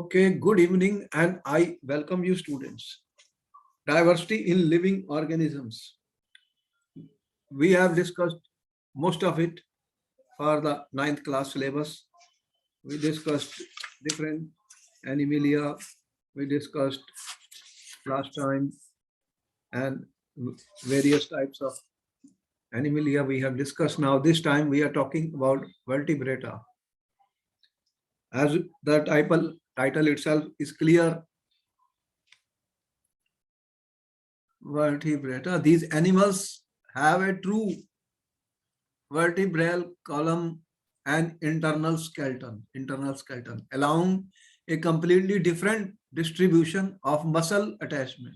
Okay, good evening and I welcome you students. Diversity in living organisms. We have discussed most of it for the 9th class syllabus. We discussed different animalia. We discussed last time and various types of animalia we have discussed. Now this time we are talking about vertebrata. As the title itself is clear, vertebrata, these animals have a true vertebral column and internal skeleton, allowing a completely different distribution of muscle attachment,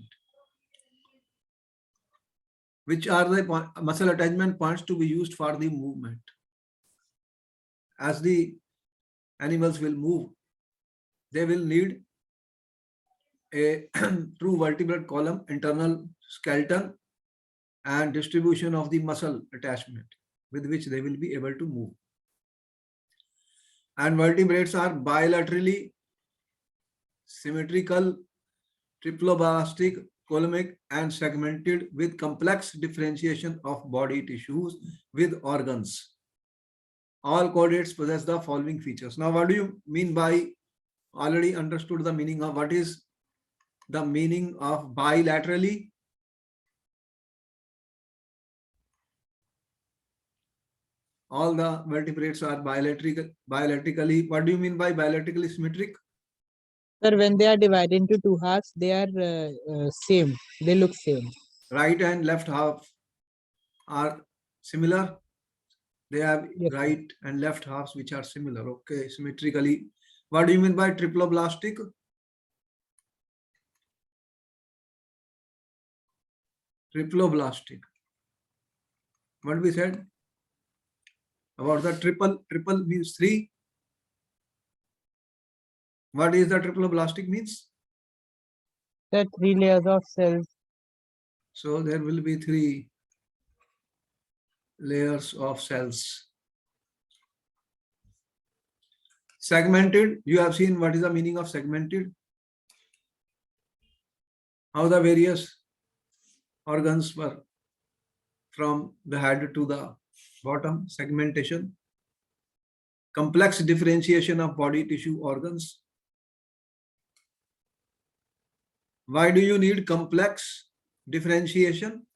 which are the muscle attachment points to be used for the movement. As the animals will move, they will need a true vertebral column, internal skeleton, and distribution of the muscle attachment with which they will be able to move. And vertebrates are bilaterally symmetrical, triploblastic, coulombic, and segmented with complex differentiation of body tissues with organs. All chordates possess the following features. Now, what do you mean by, already understood the meaning of, what is the meaning of bilaterally? All the vertebrates are bilaterally. What do you mean by bilaterally symmetric? Sir, when they are divided into two halves, they are same. They look same. Right and left half are similar. They have right and left halves which are similar. Okay, symmetrically. What do you mean by triploblastic? Triploblastic. What we said about the triple? Triple means 3. What is the triploblastic means? There are 3 layers of cells. So there will be 3 layers of cells. Segmented, you have seen what is the meaning of segmented? How the various organs were from the head to the bottom, segmentation. Complex differentiation of body tissue organs. Why do you need complex differentiation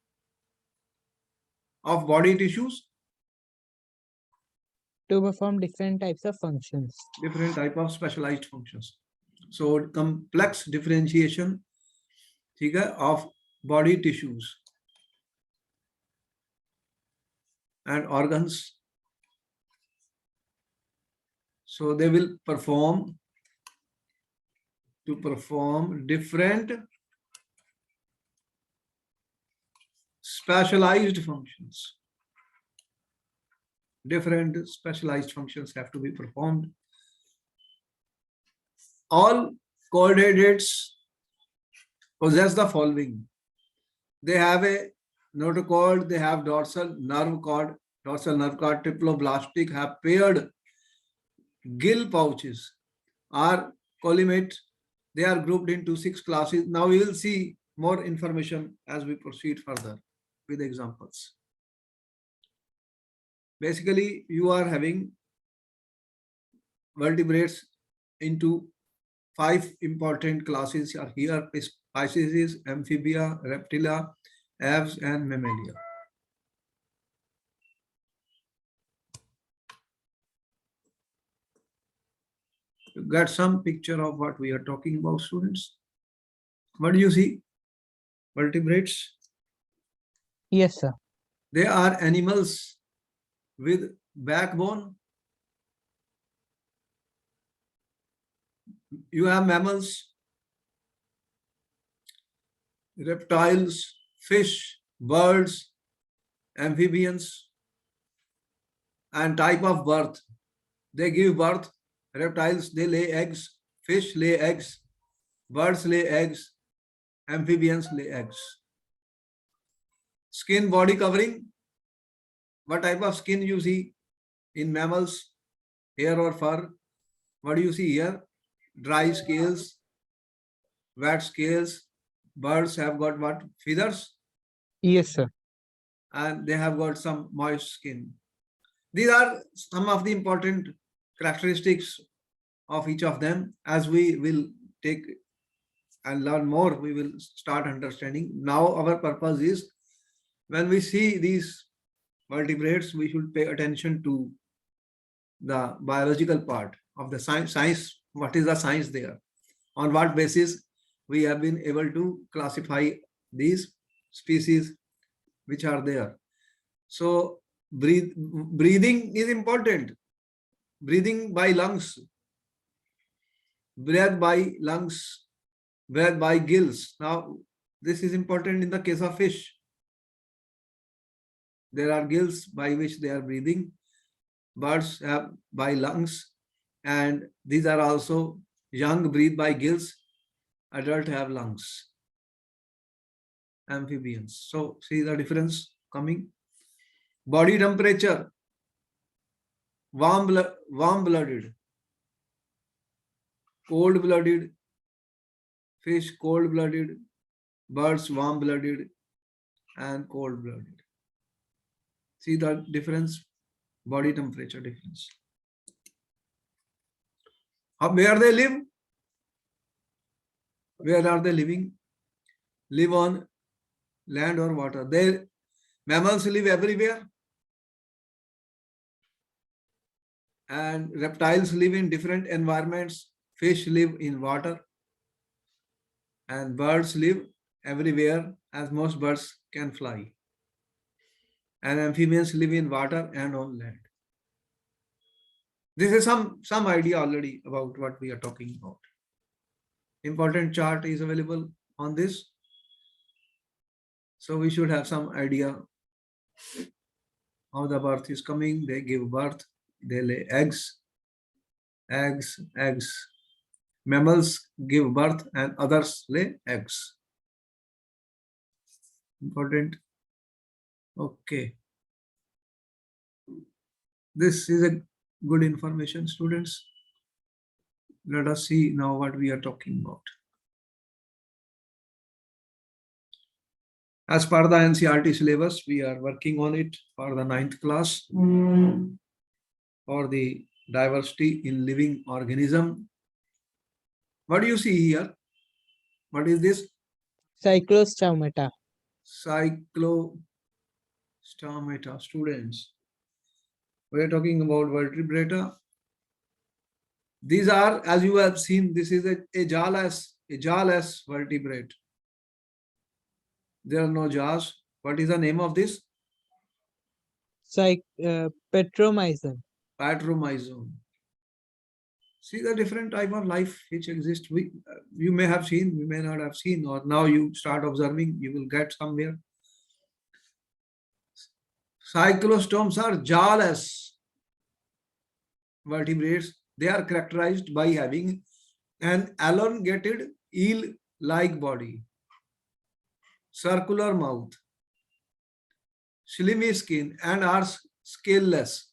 of body tissues? To perform different types of functions. Different type of specialized functions. So complex differentiation of body tissues and organs. So they will perform different specialized functions. Different specialized functions have to be performed. All chordates possess the following. They have a notochord, they have dorsal nerve cord, triploblastic, have paired gill pouches, are collimate. They are grouped into 6 classes. Now we will see more information as we proceed further with examples. Basically, you are having vertebrates into 5 important classes are here: Pisces, Amphibia, Reptilia, Aves, and Mammalia. You got some picture of what we are talking about, students? What do you see? Vertebrates? Yes, sir. They are animals with backbone. You have mammals, reptiles, fish, birds, amphibians, and type of birth. They give birth. Reptiles, they lay eggs. Fish lay eggs. Birds lay eggs. Amphibians lay eggs. Skin, body covering. What type of skin you see in mammals? Hair or fur? What do you see here? dry scales, wet scales. Birds have got what? Feathers, Yes, sir. and they have got some moist skin. These are some of the important characteristics of each of them. As we will take and learn more, we will start understanding. Now our purpose is, when we see these vertebrates, we should pay attention to the biological part of the science. What is the science there? On what basis we have been able to classify these species which are there? So breathing is important. Breathing by lungs, breath by lungs, breath by gills. Now, this is important in the case of fish. There are gills by which they are breathing. Birds have by lungs, and these are also young breathe by gills. Adult have lungs. Amphibians. So see the difference coming. Body temperature. Warm-blooded, cold-blooded, fish cold-blooded, birds warm-blooded, and cold-blooded. See the difference, body temperature difference. Where they live? Where are they living? Live on land or water. Mammals live everywhere, and reptiles live in different environments. Fish live in water, and birds live everywhere, as most birds can fly. And amphibians live in water and on land. This is some idea already about what we are talking about. Important chart is available on this. So we should have some idea how the birth is coming. They give birth, they lay eggs. Mammals give birth and others lay eggs. Important. Okay. This is a good information, students. Let us see now what we are talking about. As per the NCERT syllabus, we are working on it for the 9th class for the diversity in living organism. What do you see here? What is this? Cyclostomata. Cyclostomata, students. We are talking about vertebrata. These are, as you have seen, this is a jawless vertebrate. There are no jaws. What is the name of this? Petromyzon. Patromyzon. See the different type of life which exists. You may have seen, you may not have seen, or now you start observing, you will get somewhere. Cyclostomes are jawless vertebrates. They are characterized by having an elongated eel-like body, circular mouth, slimy skin, and are scaleless.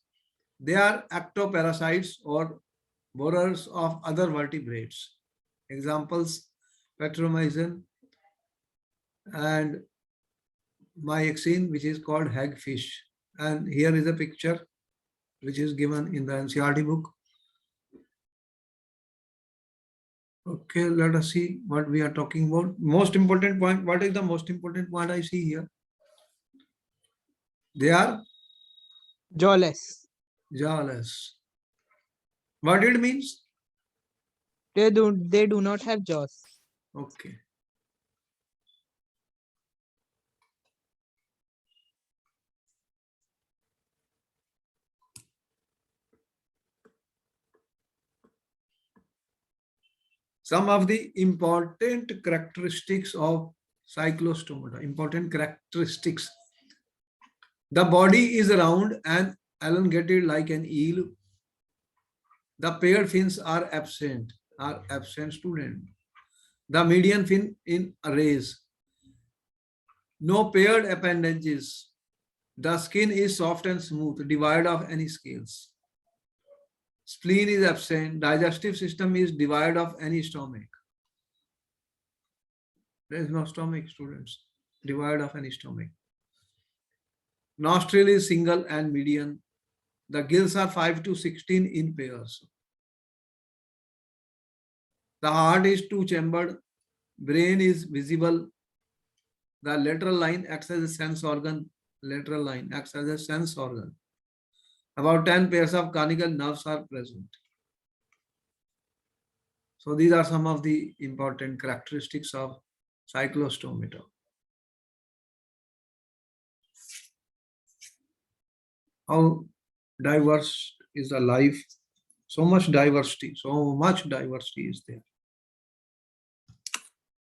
They are ectoparasites or borers of other vertebrates. Examples: Petromyzon and myxine, which is called hagfish. And here is a picture which is given in the NCERT book. Okay, let us see what we are talking about. Most important point. What is the most important point I see here? They are Jawless. jawless. What it means? They do not have jaws. Okay. Some of the important characteristics of Cyclostomata. Important characteristics. The body is round and elongated like an eel. The paired fins are absent. Student. The median fin in arrays. No paired appendages. The skin is soft and smooth, devoid of any scales. Spleen is absent. Digestive system is devoid of any stomach. There is no stomach, students. Devoid of any stomach. Nostril is single and median. The gills are 5 to 16 in pairs. The heart is two-chambered. Brain is visible. The lateral line acts as a sense organ. Lateral line acts as a sense organ. About 10 pairs of conical nerves are present. So these are some of the important characteristics of Cyclostomata. How diverse is the life? So much diversity is there.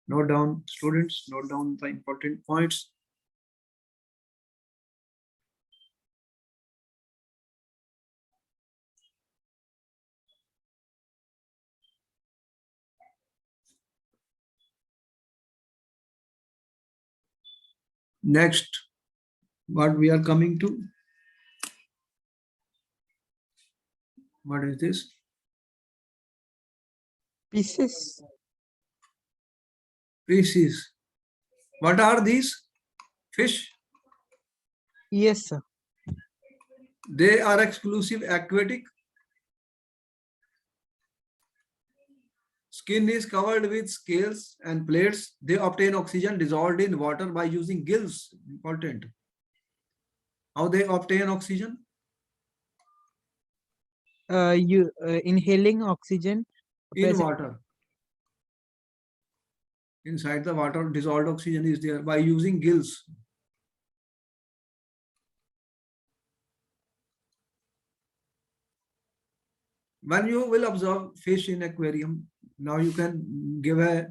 Note down, students, note down the important points. Next, what we are coming to? What is this? Pisces. Pisces. What are these? Fish. Yes, sir. They are exclusive aquatic. Skin is covered with scales and plates. They obtain oxygen dissolved in water by using gills. Important. How they obtain oxygen? You inhaling oxygen In present. water. Inside the water, dissolved oxygen is there by using gills. When you will observe fish in aquarium, now you can give a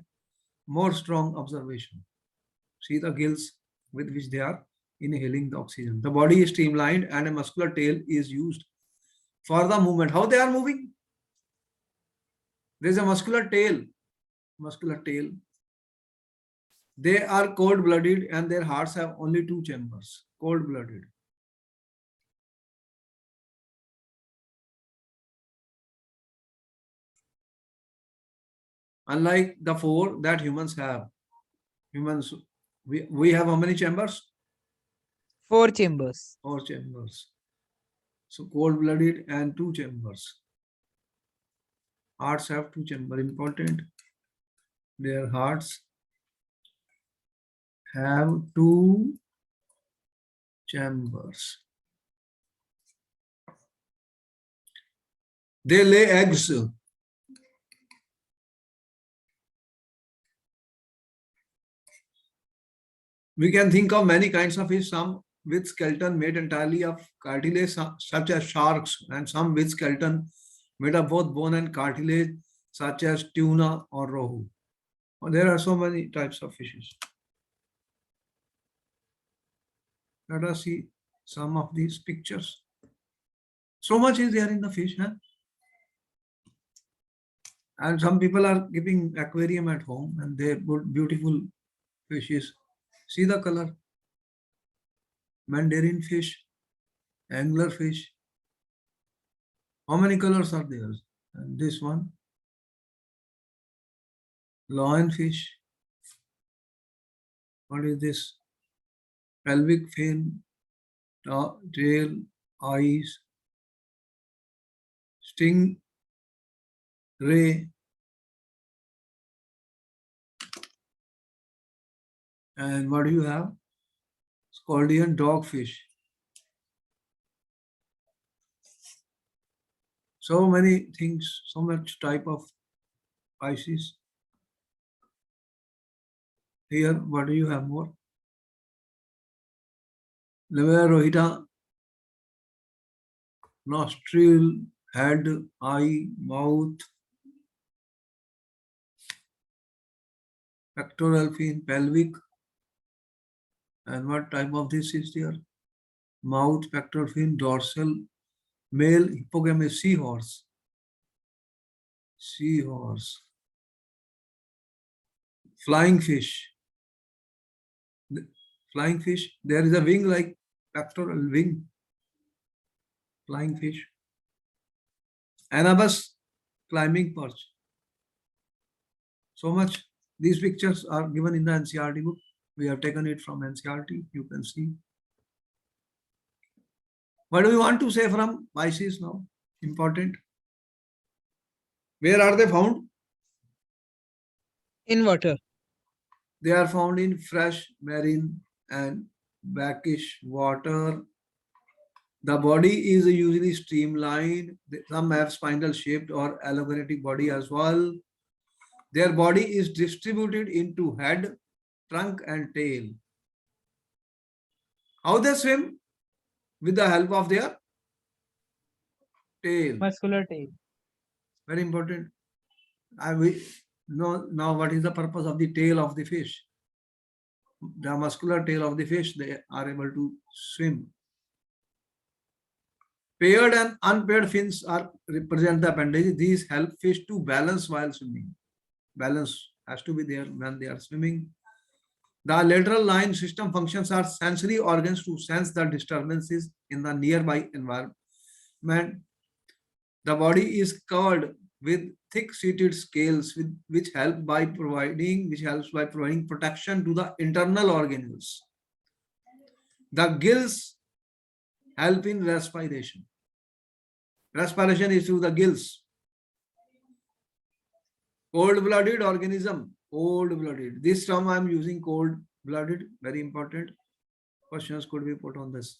more strong observation. See the gills with which they are inhaling the oxygen. The body is streamlined and a muscular tail is used for the movement. How they are moving? There is a muscular tail. Muscular tail. They are cold-blooded and their hearts have only 2 chambers. Cold-blooded. Unlike the 4 that humans have. Humans, we have how many chambers? 4 chambers. 4 chambers. So cold-blooded and 2 chambers. Hearts have 2 chambers. Important. Their hearts have 2 chambers. They lay eggs. We can think of many kinds of fish, some with skeleton made entirely of cartilage, such as sharks, and some with skeleton made of both bone and cartilage, such as tuna or rohu. There are so many types of fishes. Let us see some of these pictures. So much is there in the fish, huh? And some people are keeping aquarium at home and they put beautiful fishes. See the color. Mandarin fish, angler fish. How many colors are there? And this one, lionfish. What is this? Pelvic fin, tail, eyes, sting ray, and what do you have? Scorpion dogfish. So many things, so much type of Pisces. Here, what do you have more? Liver, rohita, nostril, head, eye, mouth, pectoral fin, pelvic. And what type of this is there? Mouth, pectoral fin, dorsal, male hippocampus, seahorse. Seahorse. Flying fish. Flying fish. There is a wing like pectoral wing. Flying fish. Anabas climbing perch. So much. These pictures are given in the NCRT book. We have taken it from NCRT. You can see. What do we want to say from Pisces now? Important. Where are they found? In water. They are found in fresh, marine, and brackish water. The body is usually streamlined. Some have spindle shaped or allogratic body as well. Their body is distributed into head, trunk, and tail. How they swim? With the help of their tail. Muscular tail. Very important. We know now what is the purpose of the tail of the fish. The muscular tail of the fish, they are able to swim. Paired and unpaired fins are represent the appendages. These help fish to balance while swimming. Balance has to be there when they are swimming. The lateral line system functions are sensory organs to sense the disturbances in the nearby environment. The body is covered with thick-sheeted scales, which helps by providing protection to the internal organelles. The gills help in respiration. Respiration is through the gills. Cold-blooded organism. Cold-blooded. This term I am using, cold-blooded, very important. Questions could be put on this.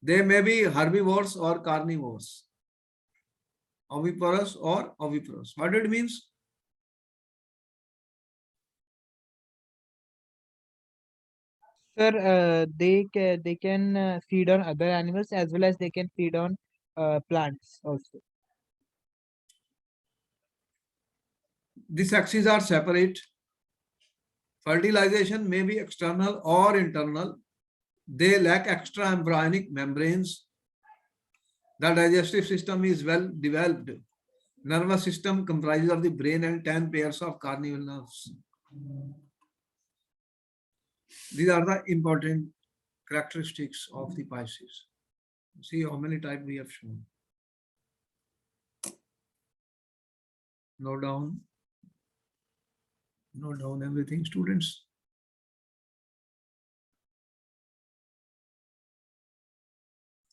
They may be herbivores or carnivores. Oviparous or oviparous. What it means? Sir, they can feed on other animals as well as they can feed on plants also. The sexes are separate. Fertilization may be external or internal. They lack extra embryonic membranes. The digestive system is well developed. Nervous system comprises of the brain and 10 pairs of carnival nerves. These are the important characteristics of the Pisces. See how many types we have shown. Note down everything, students.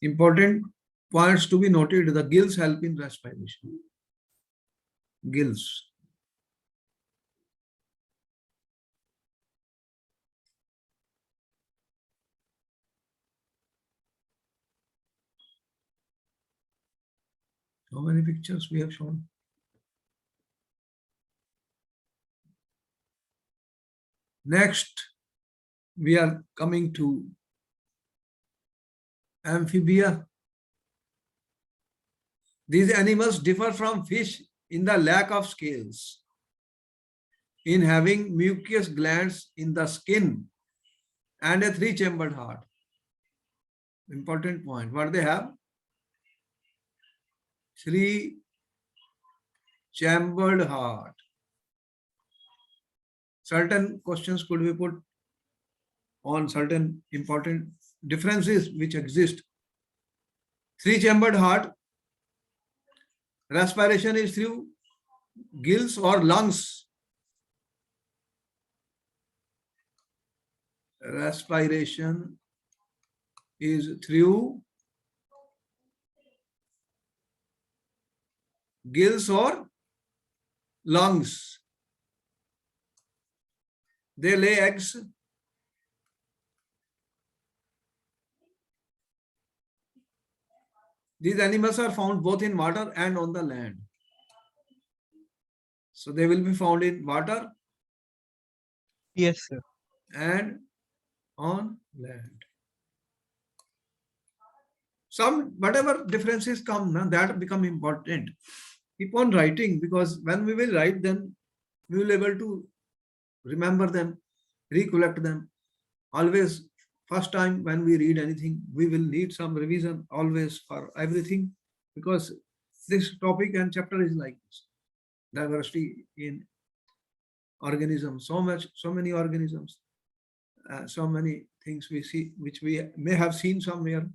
Important points to be noted. The gills help in respiration. Gills. How many pictures we have shown? Next, we are coming to Amphibia. These animals differ from fish in the lack of scales, in having mucous glands in the skin, and a three-chambered heart. Important point. What they have? Three-chambered heart. Certain questions could be put on certain important differences which exist. Three-chambered heart. Respiration is through gills or lungs. Respiration is through gills or lungs. They lay eggs. These animals are found both in water and on the land. So they will be found in water. Yes, sir. And on land. Some whatever differences come, that become important. Keep on writing, because when we will write, then we will be able to remember them, recollect them. Always, first time when we read anything, we will need some revision always for everything, because this topic and chapter is like this. Diversity in organisms, so many organisms, so many things we see, which we may have seen somewhere.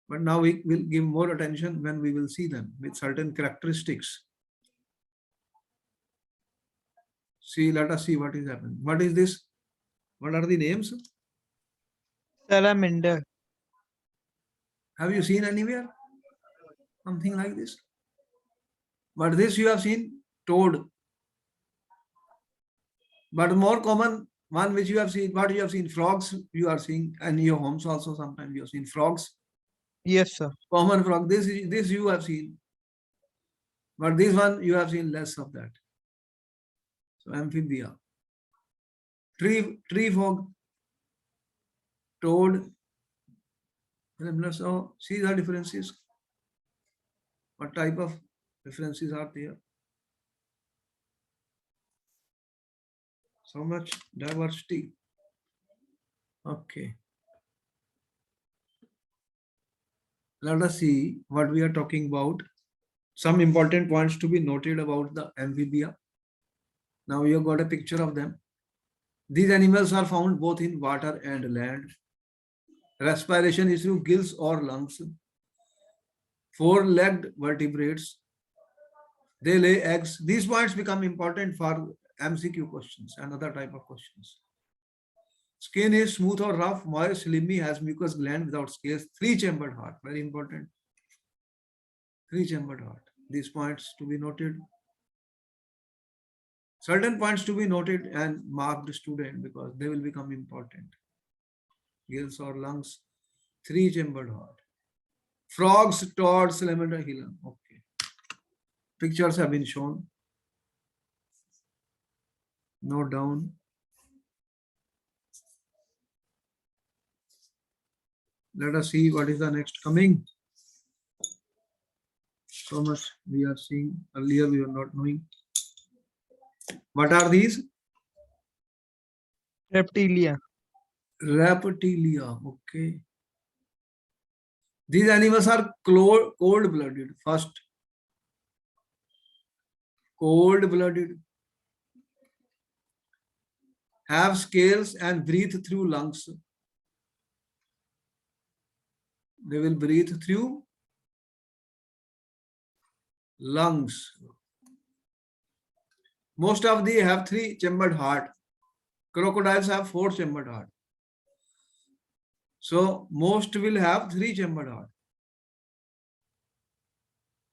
But now we will give more attention when we will see them with certain characteristics. See, let us see what is happening. What is this? What are the names? Salamander. Have you seen anywhere something like this? But this you have seen toad. But more common one which you have seen, what you have seen, frogs you are seeing, and your homes also sometimes you have seen frogs. Yes, sir. Common frog. This you have seen. But this one you have seen less of that. So amphibia. Tree frog, toad. So see the differences. What type of differences are there? So much diversity. Okay. Let us see what we are talking about. Some important points to be noted about the amphibia. Now you have got a picture of them. These animals are found both in water and land. Respiration is through gills or lungs. Four-legged vertebrates. They lay eggs. These points become important for MCQ questions and other type of questions. Skin is smooth or rough, moist, slimy, has mucous gland without scales, three-chambered heart. Very important. Three-chambered heart. These points to be noted. Certain points to be noted and marked student because they will become important. Gills or lungs, three-chambered heart. Frogs, toad, salamander, hilum. Okay. Pictures have been shown. Note down. Let us see what is the next coming. So much we are seeing. Earlier we were not knowing. What are these? Reptilia. Reptilia. Okay. These animals are cold-blooded. First, cold-blooded. Have scales and breathe through lungs. They will breathe through lungs. Most of these have three-chambered heart. Crocodiles have four-chambered heart. So most will have three-chambered heart.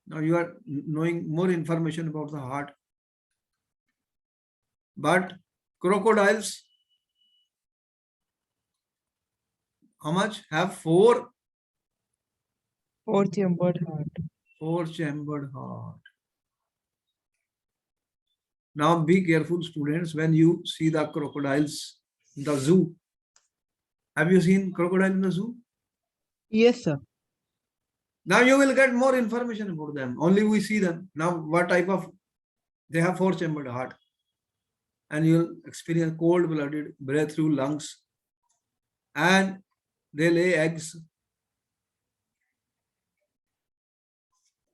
Now you are knowing more information about the heart. But crocodiles, how much? Have Four-chambered heart. four-chambered heart. Now be careful, students, when you see the crocodiles in the zoo. Have you seen crocodile in the zoo? Yes, sir. Now you will get more information about them. Only we see them. Now what type of, they have four-chambered heart. And you'll experience cold-blooded, breath through lungs. And they lay eggs.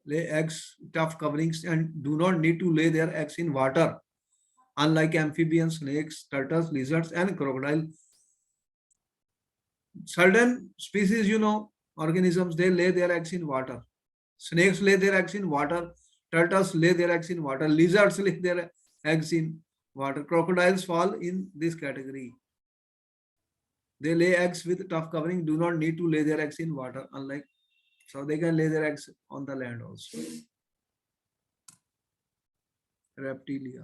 Lay eggs, tough coverings, and do not need to lay their eggs in water. Unlike amphibians, snakes, turtles, lizards, and crocodile. Certain species, organisms, they lay their eggs in water. Snakes lay their eggs in water. Turtles lay their eggs in water. Lizards lay their eggs in water. Crocodiles fall in this category. They lay eggs with tough covering, do not need to lay their eggs in water, unlike, so they can lay their eggs on the land also. Reptilia.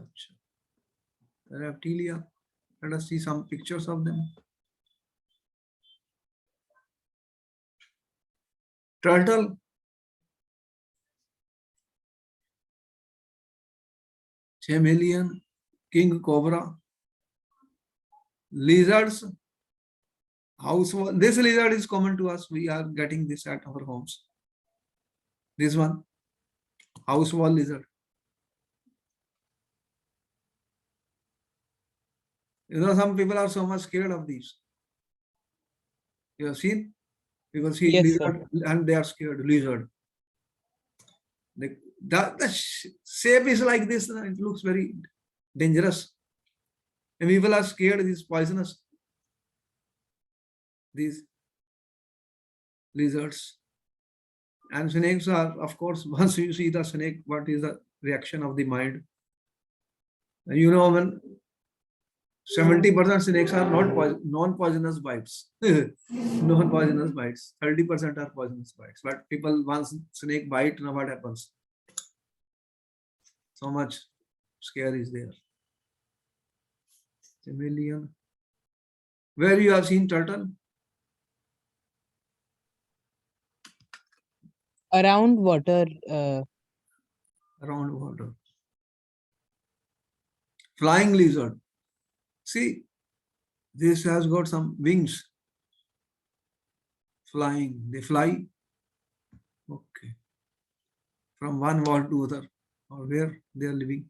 Reptilia. Let us see some pictures of them. Turtle. Chameleon. King cobra. Lizards. House. This lizard is common to us. We are getting this at our homes. This one. House wall lizard. Some people are so much scared of these. You have seen? People see Yes, lizard and they are scared. Lizard. The shape is like this. It looks very dangerous. And people are scared. It is poisonous. These lizards. And snakes are, of course, once you see the snake, what is the reaction of the mind? You know, when 70% snakes are not non-poisonous bites. Non-poisonous bites. 30% are poisonous bites. But people once snake bite, now what happens? So much scare is there. Chameleon. Where you have seen turtle? Around water. Around water. Flying lizard. See, this has got some wings. Flying. They fly. Okay. From one wall to other, or where they are living.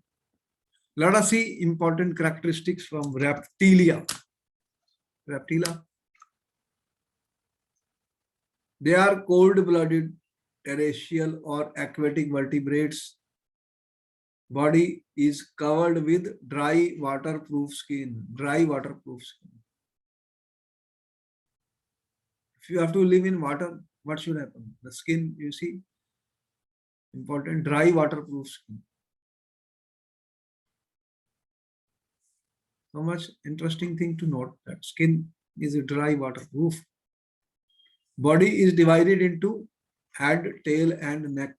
Let us see important characteristics from Reptilia. Reptilia. They are cold-blooded terrestrial or aquatic vertebrates. Body is covered with dry waterproof skin. Dry waterproof skin. If you have to live in water, what should happen? The skin, you see, important dry waterproof skin. So much interesting thing to note that skin is a dry waterproof. Body is divided into head, tail, and neck.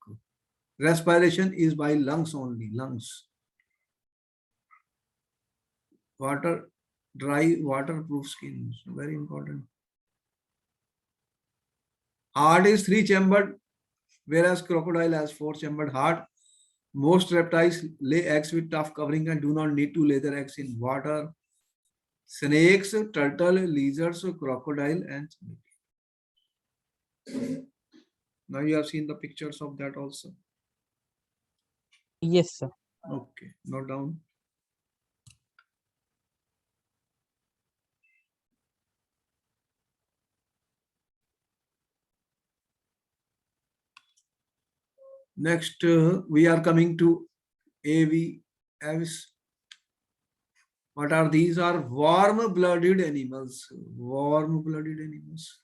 Respiration is by lungs only, lungs. Water, dry, waterproof skin, so very important. Heart is three-chambered, whereas crocodile has four-chambered heart. Most reptiles lay eggs with tough covering and do not need to lay their eggs in water. Snakes, turtle, lizards, crocodile, and now you have seen the pictures of that also. Yes, sir. Okay, note down. Next, we are coming to Aves. What are these? Are warm-blooded animals. Warm-blooded animals.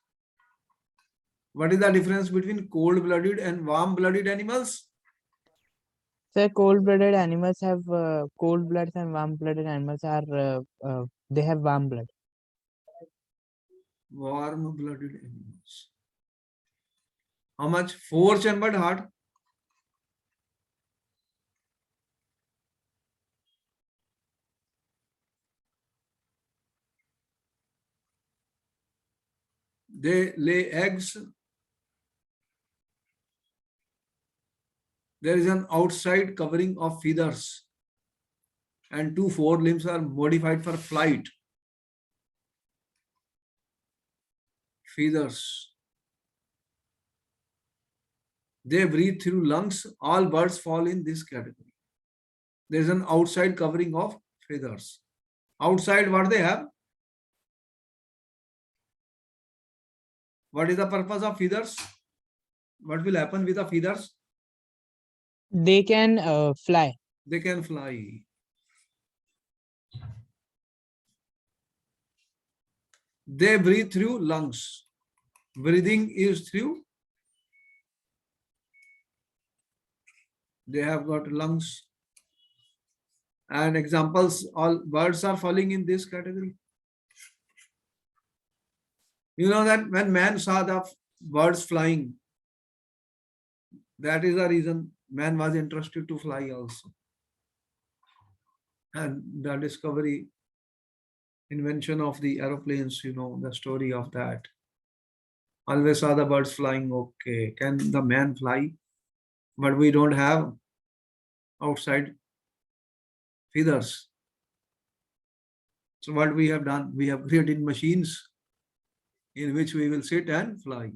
What is the difference between cold-blooded and warm-blooded animals? Sir, cold-blooded animals have cold blood, and warm-blooded animals are they have warm blood. Warm-blooded animals. How much? Four-chambered heart. They lay eggs. There is an outside covering of feathers, and two forelimbs are modified for flight. Feathers. They breathe through lungs. All birds fall in this category. There is an outside covering of feathers. Outside, what they have? What is the purpose of feathers? What will happen with the feathers? They can fly. They can fly. They breathe through lungs. Breathing is through. They have got lungs. And examples, all birds are falling in this category. You know that when man saw the birds flying, that is the reason man was interested to fly also. And the discovery, invention of the aeroplanes, you know, the story of that. Always saw the birds flying, okay, can the man fly? But we don't have outside feathers. So what we have done, we have created machines in which we will sit and fly.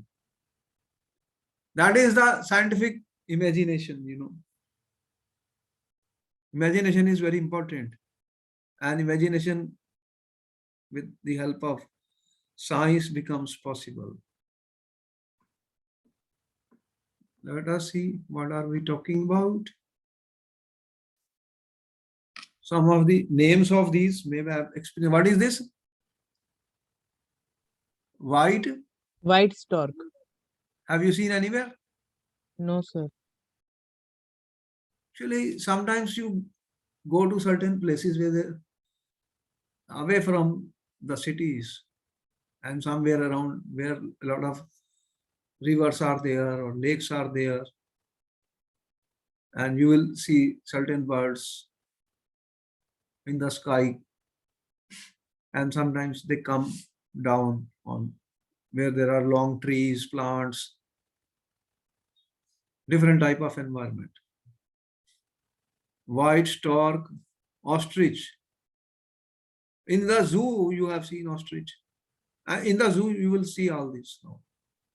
That is the scientific imagination, you know. Imagination is very important. And imagination with the help of science becomes possible. Let us see what are we talking about. Some of the names of these maybe I have explained. What is this? White. White stork. Have you seen anywhere? No, sir. Actually, sometimes you go to certain places where away from the cities and somewhere around where a lot of rivers are there or lakes are there, and you will see certain birds in the sky, and sometimes they come down on where there are long trees, plants, different type of environment. White stork, ostrich. In the zoo, you have seen ostrich. In the zoo, you will see all this now.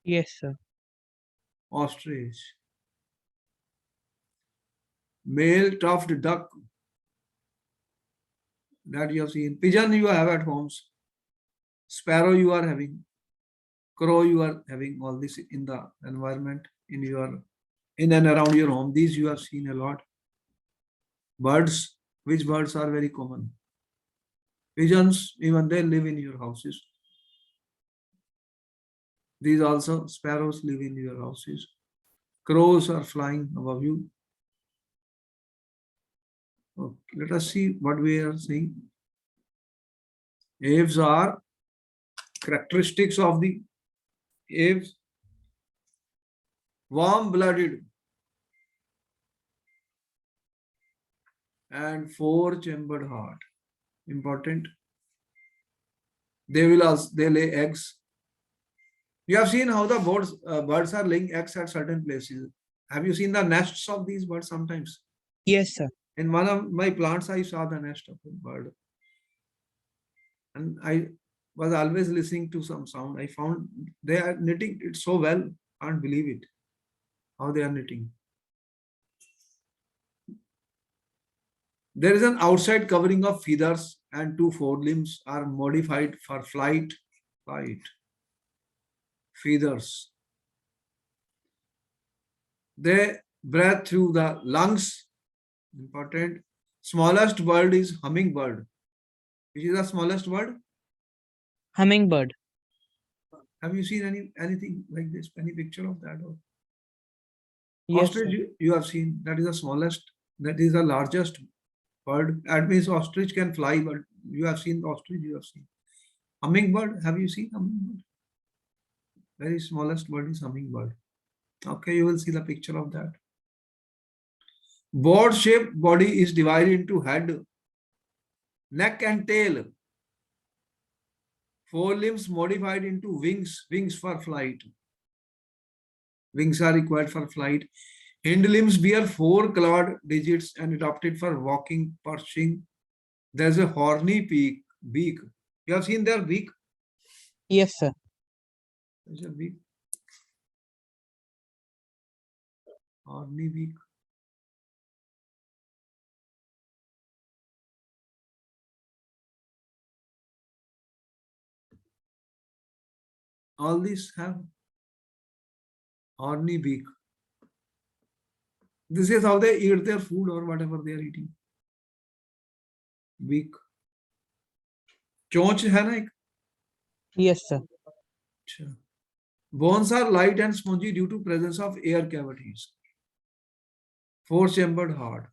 Yes, sir. Ostrich, male tufted duck that you have seen. Pigeon you have at homes. Sparrow you are having. Crow you are having. All this in the environment in and around your home. These you have seen a lot. Birds, which birds are very common? Pigeons, even they live in your houses. These also sparrows live in your houses. Crows are flying above you. Okay, let us see what we are seeing. Aves are characteristics of the aves. Warm-blooded and four-chambered heart. Important. They lay eggs. You have seen how the birds are laying eggs at certain places. Have you seen the nests of these birds sometimes? Yes, sir. In one of my plants, I saw the nest of a bird. And I was always listening to some sound. I found they are knitting it so well. Can't believe it. How they are knitting. There is an outside covering of feathers and two forelimbs are modified for flight. Flight. Feathers. They breathe through the lungs. Important. Smallest bird is hummingbird. Which is the smallest bird? Hummingbird. Have you seen anything like this? Any picture of that? Or Yes, ostrich sir. you have seen. That is the smallest. That is the largest bird. That means ostrich can fly, but you have seen ostrich. You have seen hummingbird. Have you seen hummingbird? Very smallest bird is hummingbird. Okay, you will see the picture of that. Board-shaped body is divided into head, neck and tail. Forelimbs modified into wings, wings for flight. Wings are required for flight. Hind limbs bear four clawed digits and adapted for walking, perching. There's a horny beak. You have seen their beak? Yes, sir. There's a beak. Horny beak. All these have horny beak. This is how they eat their food or whatever they are eating. Beak. चोंच है ना एक. Yes, sir. अच्छा. Bones are light and spongy due to presence of air cavities. Four-chambered heart.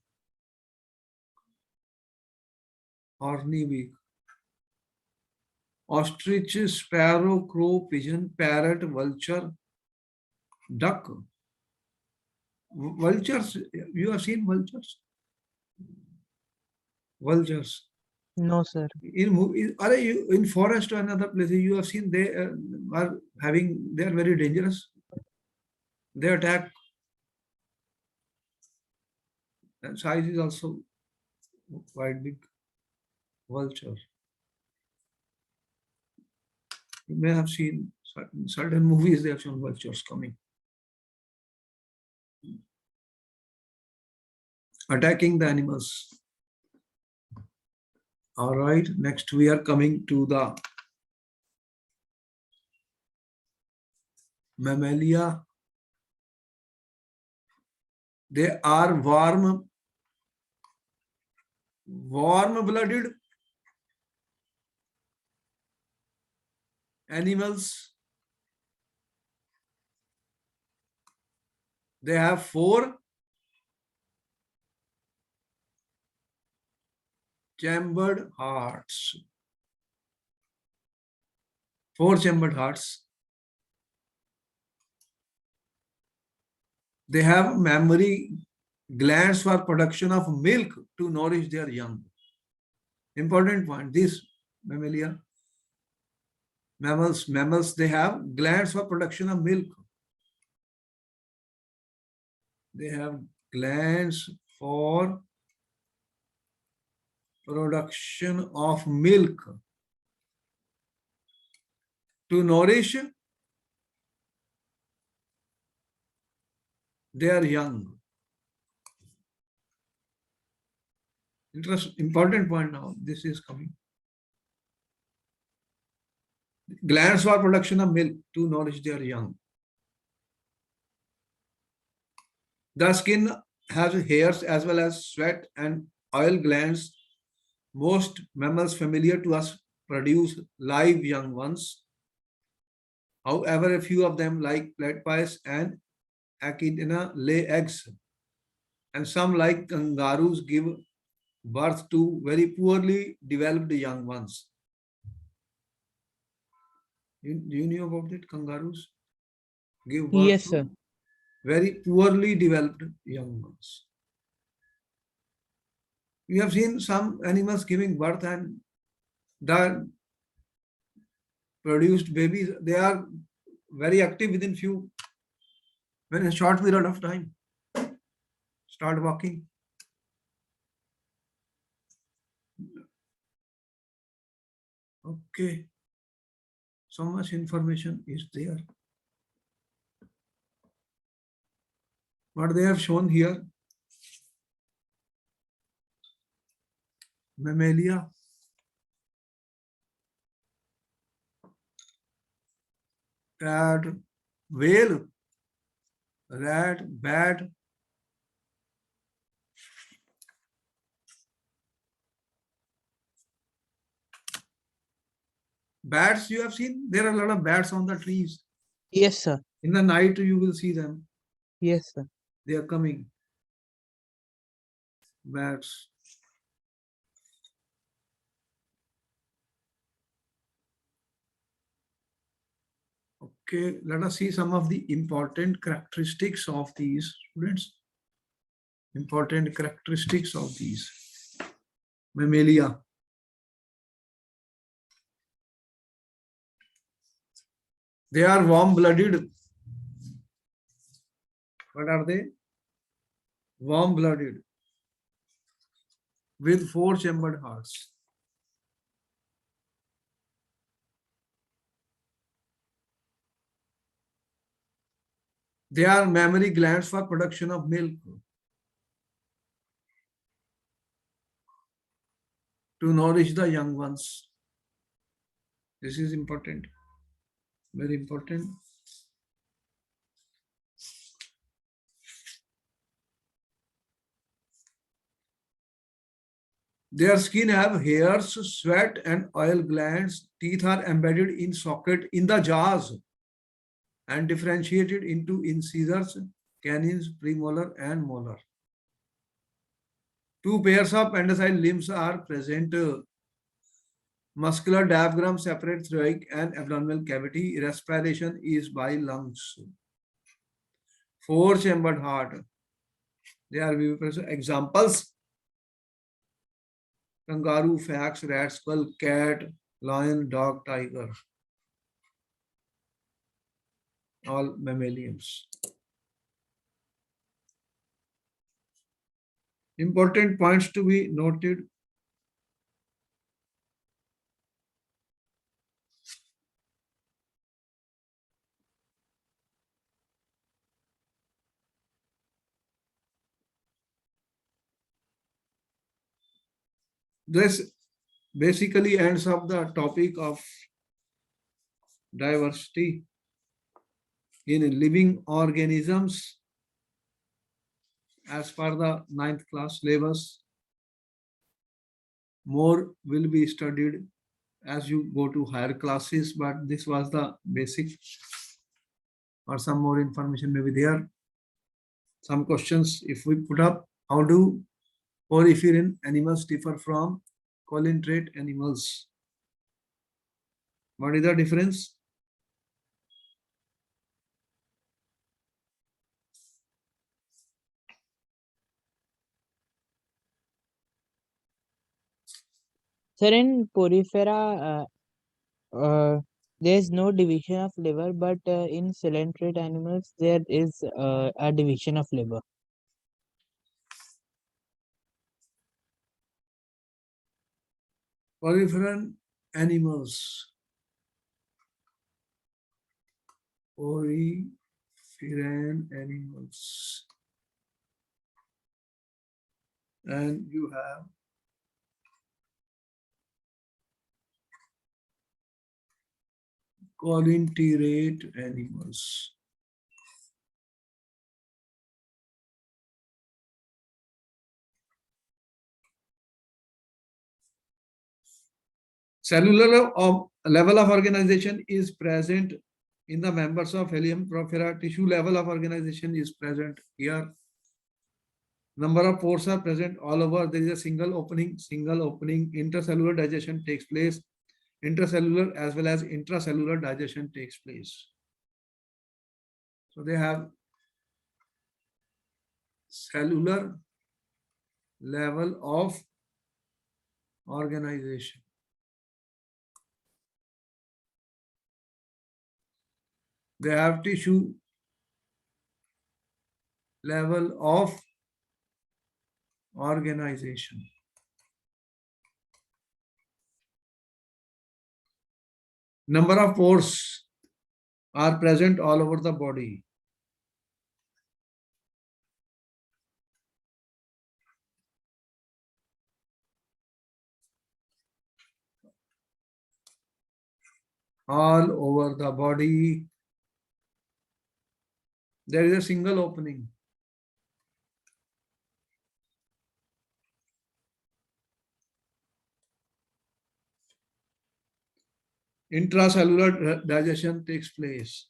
Horny beak. Ostrich, sparrow, crow, pigeon, parrot, vulture, duck. Vultures, you have seen vultures? Vultures. No, sir. In forest or another place, you have seen they are very dangerous. They attack. And size is also quite big. Vulture. You may have seen certain movies, they have shown vultures coming. Attacking the animals. All right, next we are coming to the Mammalia. They are warm-blooded animals. They have 4 chambered hearts. 4 chambered hearts. They have mammary glands for production of milk to nourish their young. Important point. These mammalia, mammals, they have glands for production of milk. They have glands for production of milk to nourish their young. Important point now. This is coming. Glands for production of milk to nourish their young. The skin has hairs as well as sweat and oil glands. Most mammals familiar to us produce live young ones. However, a few of them, like platypus and echidna, lay eggs, and some, like kangaroos, give birth to very poorly developed young ones. Do you know about it? Kangaroos give birth Yes, sir. to very poorly developed young ones. We have seen some animals giving birth, and the produced babies, they are very active within a short period of time, start walking. Okay, so much information is there. What they have shown here, Mammalia, cat, whale, rat, bat, bats. You have seen there are a lot of bats on the trees. Yes, sir. In the night you will see them. Yes, sir. They are coming. Bats. Okay, let us see some of the important characteristics of these students. Important characteristics of these Mammalia. They are warm-blooded. What are they? Warm-blooded with 4 chambered hearts. They are mammary glands for production of milk to nourish the young ones. This is important, very important. Their skin have hairs, sweat, and oil glands. Teeth are embedded in socket in the jaws and differentiated into incisors, canines, premolar, and molar. 2 pairs of appendiceal limbs are present. Muscular diaphragm separates thoracic and abdominal cavity. Respiration is by lungs. 4 chambered heart. They are viviparous. Examples: kangaroo, fox, rat, squirrel, cat, lion, dog, tiger. All mammalians. Important points to be noted. This basically ends up the topic of diversity in living organisms as per the 9th class syllabus. More will be studied as you go to higher classes, but this was the basic, or some more information may be there. some questions if we put up. How do porphyrin animals differ from colintrate animals? What is the difference? Sir, in Porifera, there is no division of liver, but in coelenterate animals, there is a division of liver. Porphyrin animals. Porphyrin animals. And you have colinterate animals. Cellular level of organization is present in the members of Helium Porphyra. Tissue level of organization is present here. Number of pores are present all over. There is a single opening. Intercellular digestion takes place. Intercellular as well as intracellular digestion takes place. So they have cellular level of organization. They have tissue level of organization. Number of pores are present all over the body. All over the body. There is a single opening. Intracellular digestion takes place.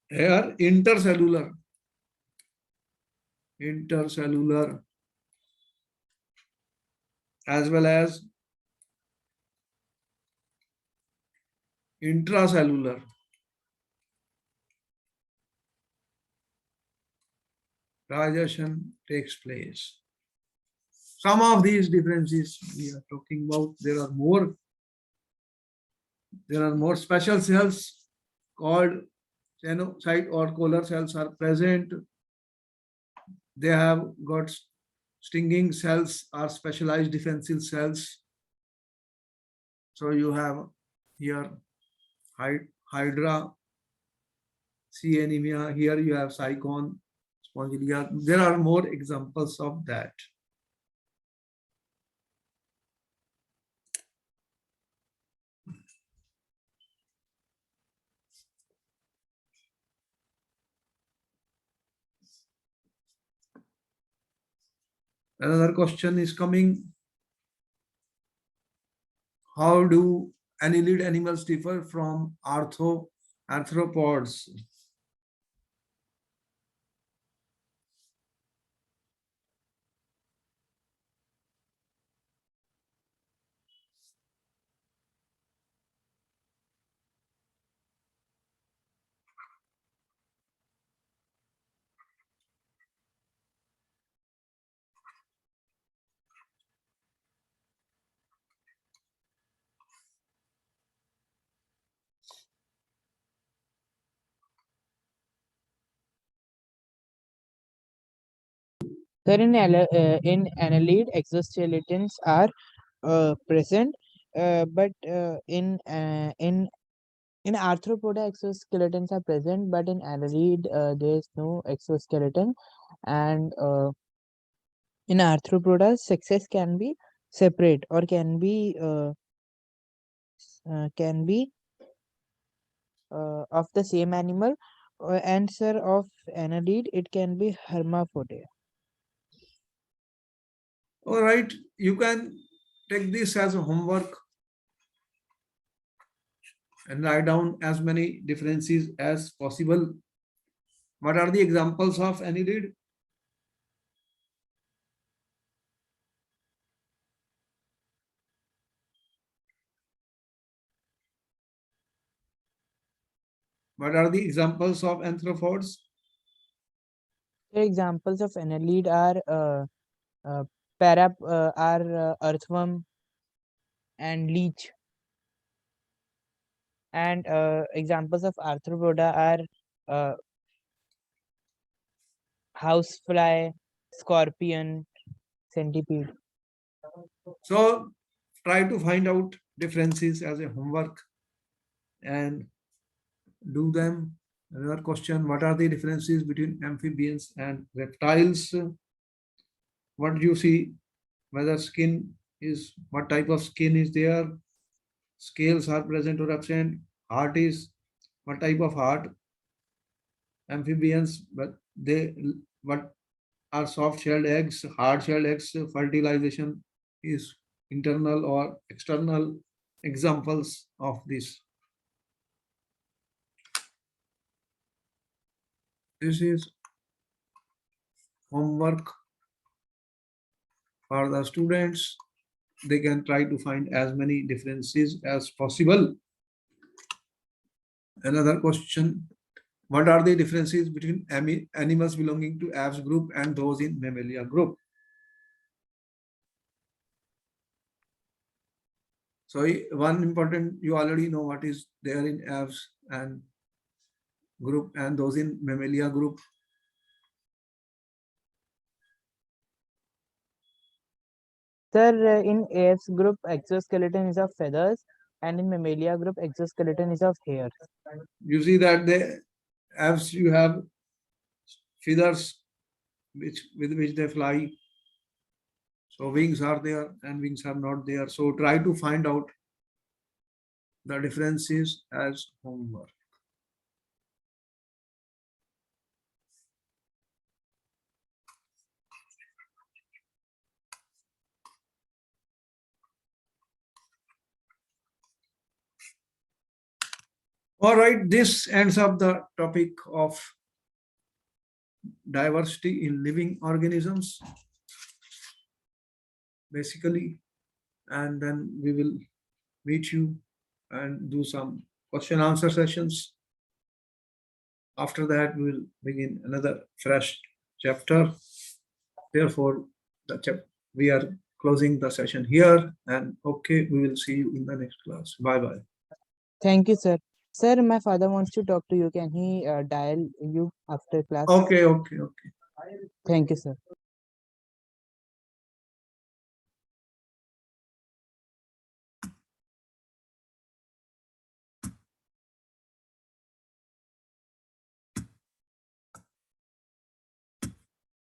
Here, intercellular as well as intracellular. Digestion takes place. Some of these differences we are talking about. There are more special cells called chenocyte or collar cells are present. They have got stinging cells or specialized defensive cells. So you have here Hydra, C. anemia. Here you have Cycon, Spongilia. There are more examples of that. Another question is coming. How do annelid animals differ from arthropods? Sir, in annelid, exoskeletons are present, but in arthropoda, exoskeletons are present, but in annelid, there is no exoskeleton, and in arthropoda, sexes can be separate or can be of the same animal. Answer of annelid, it can be hermaphrodite. All right, you can take this as a homework and write down as many differences as possible. What are the examples of annelid? What are the examples of anthropods? The examples of annelid are earthworm and leech. And examples of arthropoda are housefly, scorpion, centipede. So try to find out differences as a homework and do them. Another question, what are the differences between amphibians and reptiles? What do you see? Whether skin is, what type of skin is there? Scales are present or absent? Heart is, what type of heart? Amphibians, but they, what are soft-shelled eggs, hard-shelled eggs? Fertilization is internal or external. Examples of this. This is homework for the students. They can try to find as many differences as possible. Another question, what are the differences between animals belonging to Aves group and those in Mammalia group? So one important, you already know what is there in Aves and group and those in Mammalia group. Sir, in Aves group, exoskeleton is of feathers, and in Mammalia group, exoskeleton is of hairs. You see that the Aves, you have feathers with which they fly. So wings are there and wings are not there. So try to find out the differences as homework. All right, this ends up the topic of diversity in living organisms, basically, and then we will meet you and do some question answer sessions. After that, we will begin another fresh chapter. Therefore, we are closing the session here, and okay, we will see you in the next class. Bye bye. Thank you, sir. Sir, my father wants to talk to you. Can he dial you after class? Okay. Thank you, sir.